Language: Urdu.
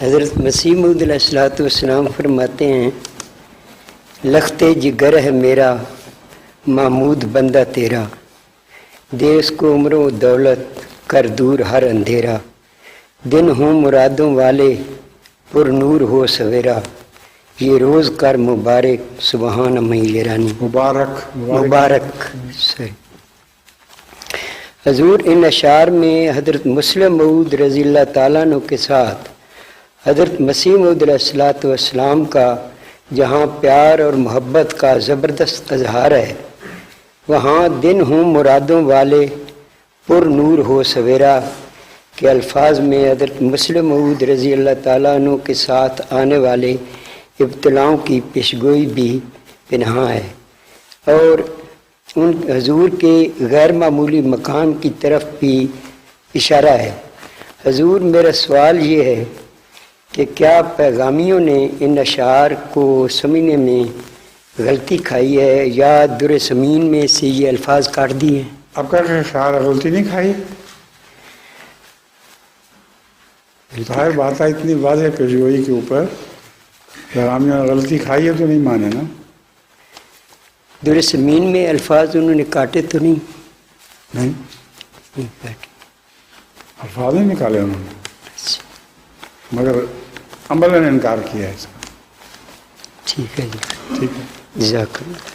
حضرت مسیح موعود علیہ الصلوۃ والسلام فرماتے ہیں لخت جگر ہے میرا محمود بندہ تیرا، دے اس کو عمر و دولت کر دور ہر اندھیرا، دن ہوں مرادوں والے پر نور ہو سویرا، یہ روز کر مبارک سبحان میل رانی مبارک سر۔ حضور ان اشعار میں حضرت مسلم موعود رضی اللہ تعالیٰ عنہ کے ساتھ حضرت مسیح موعود علیہ الصلوۃ والسلام کا جہاں پیار اور محبت کا زبردست اظہار ہے، وہاں دن ہوں مرادوں والے پر نور ہو سویرا کے الفاظ میں حضرت مسلم موعود رضی اللہ تعالیٰ عنہ کے ساتھ آنے والے ابتلاؤں کی پیشگوئی بھی پنہاں ہے، اور ان حضور کے غیر معمولی مقام کی طرف بھی اشارہ ہے۔ حضور میرا سوال یہ ہے کہ کیا پیغامیوں نے ان اشعار کو سمجھنے میں غلطی کھائی ہے یا در زمین میں سے یہ الفاظ کاٹ دیے ہیں؟ آپ کا اشعار غلطی نہیں کھائی؟ ظاہر بات ہے اتنی واضح پیشگوئی کے اوپر پیغامیوں نے غلطی کھائی ہے تو نہیں مانے نا۔ در زمین میں الفاظ انہوں نے کاٹے تو نہیں کاٹے، الفاظ نہیں نکالے انہوں نے، مگر عمل نے انکار کیا ہے اس کا۔ ٹھیک ہے جی، ٹھیک ہے، جزاک اللہ۔